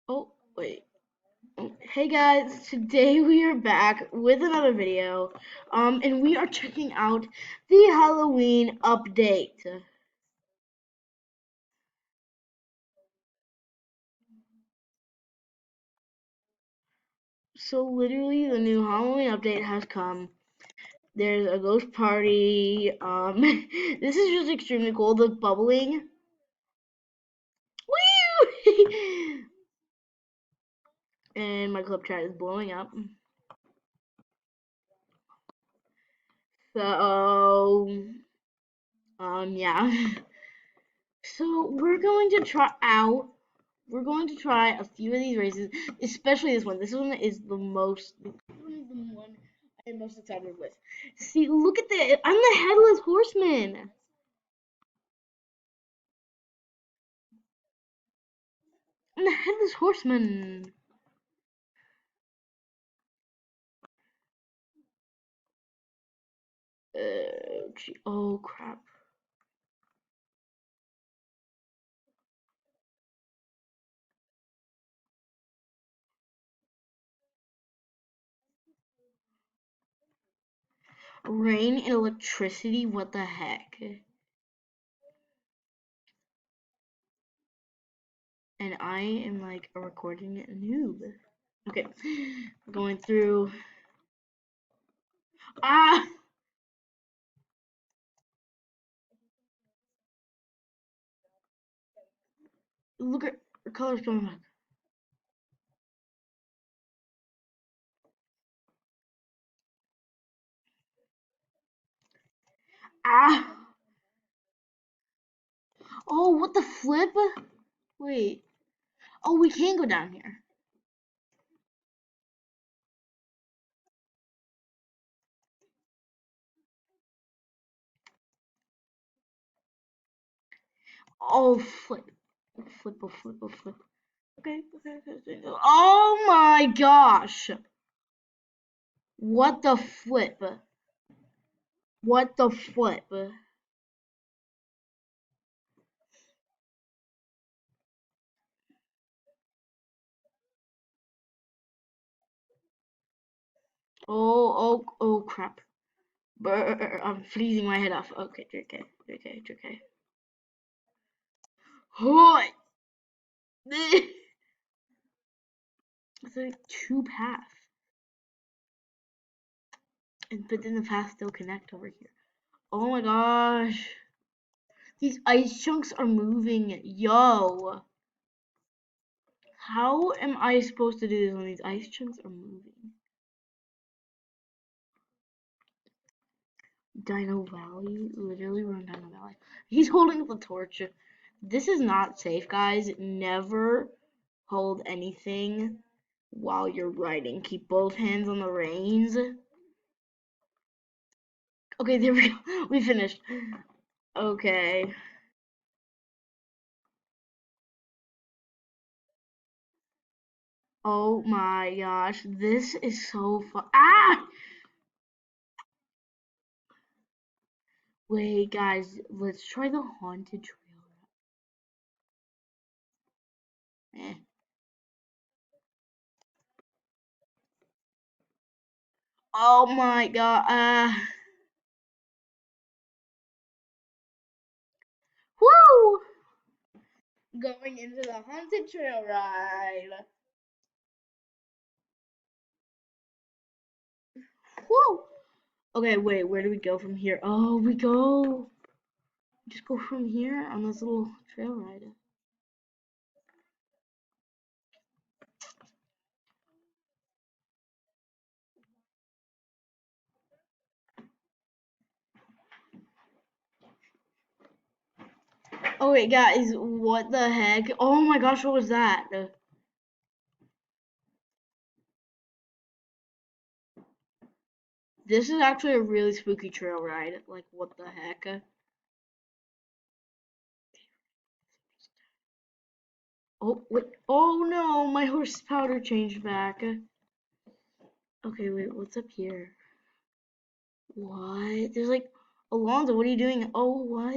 Oh, wait. Hey guys, today we are back with another video. And we are checking out the Halloween update. So literally the new Halloween update has come. There's a ghost party. This is just extremely cool. The bubbling. Woo! And my club chat is blowing up. So, yeah. So we're going to try a few of these races, especially this one. This one is the one I'm most excited with. See, look at that. I'm the headless horseman. I'm the headless horseman. Oh crap. Rain and electricity, what the heck? And I am like a recording noob. Okay, going through. Ah! Look at the colors coming back. Ah! Oh, what the flip? Wait. Oh, we can go down here. Oh, flip. Flip, oh, flip, oh, flip. Okay, okay. Oh my gosh. What the flip? What the flip? Oh, crap. Brr, I'm freezing my head off. Okay, okay. Hoi! It's like two paths. But then the paths still connect over here. Oh my gosh. These ice chunks are moving. Yo. How am I supposed to do this when these ice chunks are moving? Dino Valley? Literally, we're in Dino Valley. He's holding the torch. This is not safe, guys. Never hold anything while you're riding. Keep both hands on the reins. Okay, there we go. We finished. Okay. Oh my gosh. This is so fun. Ah! Wait, guys. Let's try the haunted trail. Eh. Oh my god. Woo! Going into the haunted trail ride. Woo! Okay, wait, where do we go from here? Oh, just go from here on this little trail ride. Oh wait, guys, what the heck? Oh my gosh, what was that? This is actually a really spooky trail ride. Like, what the heck? Oh, wait. Oh no, my horse powder changed back. Okay, wait, what's up here? What? There's like, Alonzo, what are you doing? Oh, what?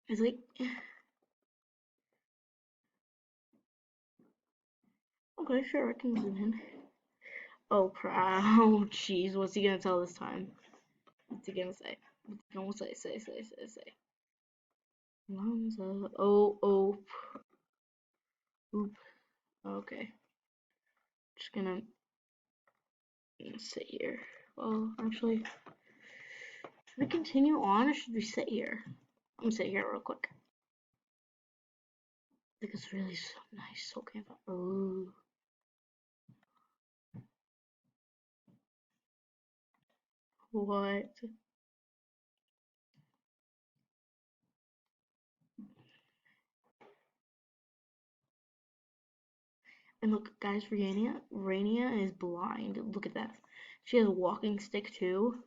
It's like, Okay, sure, I can zoom in. Oh, crap. Oh, jeez, what's he gonna tell this time? What's he gonna say? What's he gonna say? Lonza. Oh, oop. Okay. Just gonna sit here. Well, actually, should we continue on or should we sit here? I'm gonna sit here real quick. I think it's really so nice. Okay. Oh. What? And look, guys, Rainia is blind. Look at that. She has a walking stick too.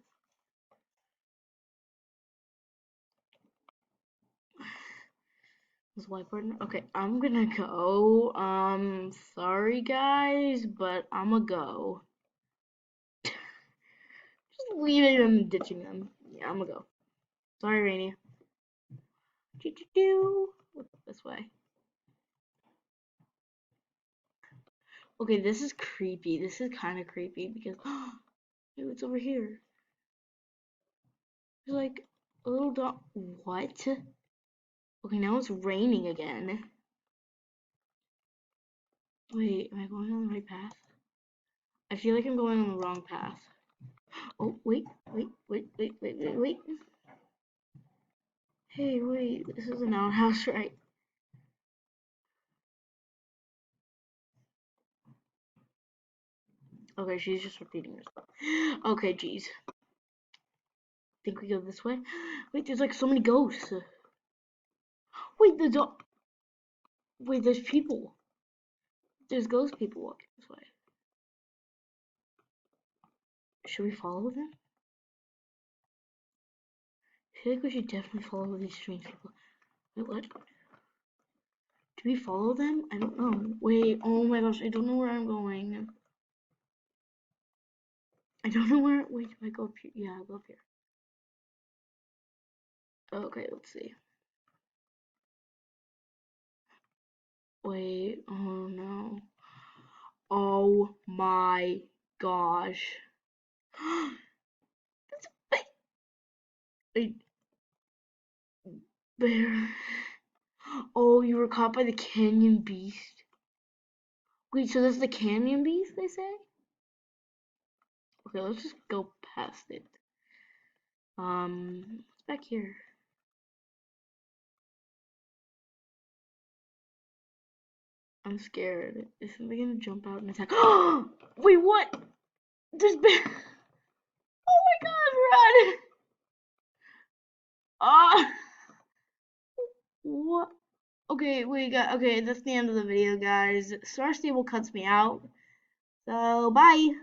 This white partner. Okay, I'm gonna go. Sorry guys, but I'ma go. Just leaving them and ditching them. Yeah, I'ma go. Sorry, Rainia. This way. Okay, this is creepy. This is kind of creepy because ew, it's over here. There's like a little dot. What? Okay, now it's raining again. Wait, am I going on the right path? I feel like I'm going on the wrong path. Oh, wait. Hey, wait, this is an outhouse, right? Okay, she's just repeating herself. Okay, jeez. Think we go this way? Wait, there's like so many ghosts. Wait, wait, there's people. There's ghost people walking this way. Should we follow them? I feel like we should definitely follow these strange people. Wait, what? Do we follow them? I don't know. Wait, oh my gosh, I don't know where I'm going. I don't know where. Wait, do I go up here? Yeah, I'll go up here. Okay, let's see. Wait, oh no. Oh my gosh. That's a bear. Oh, you were caught by the canyon beast. Wait, so that's the canyon beast, they say? Okay, let's just go past it. What's back here? I'm scared. Is somebody gonna jump out and attack? Wait, what? There's bear. Oh my god, run! Ah! What? Okay, okay, that's the end of the video, guys. Star Stable cuts me out. So, bye!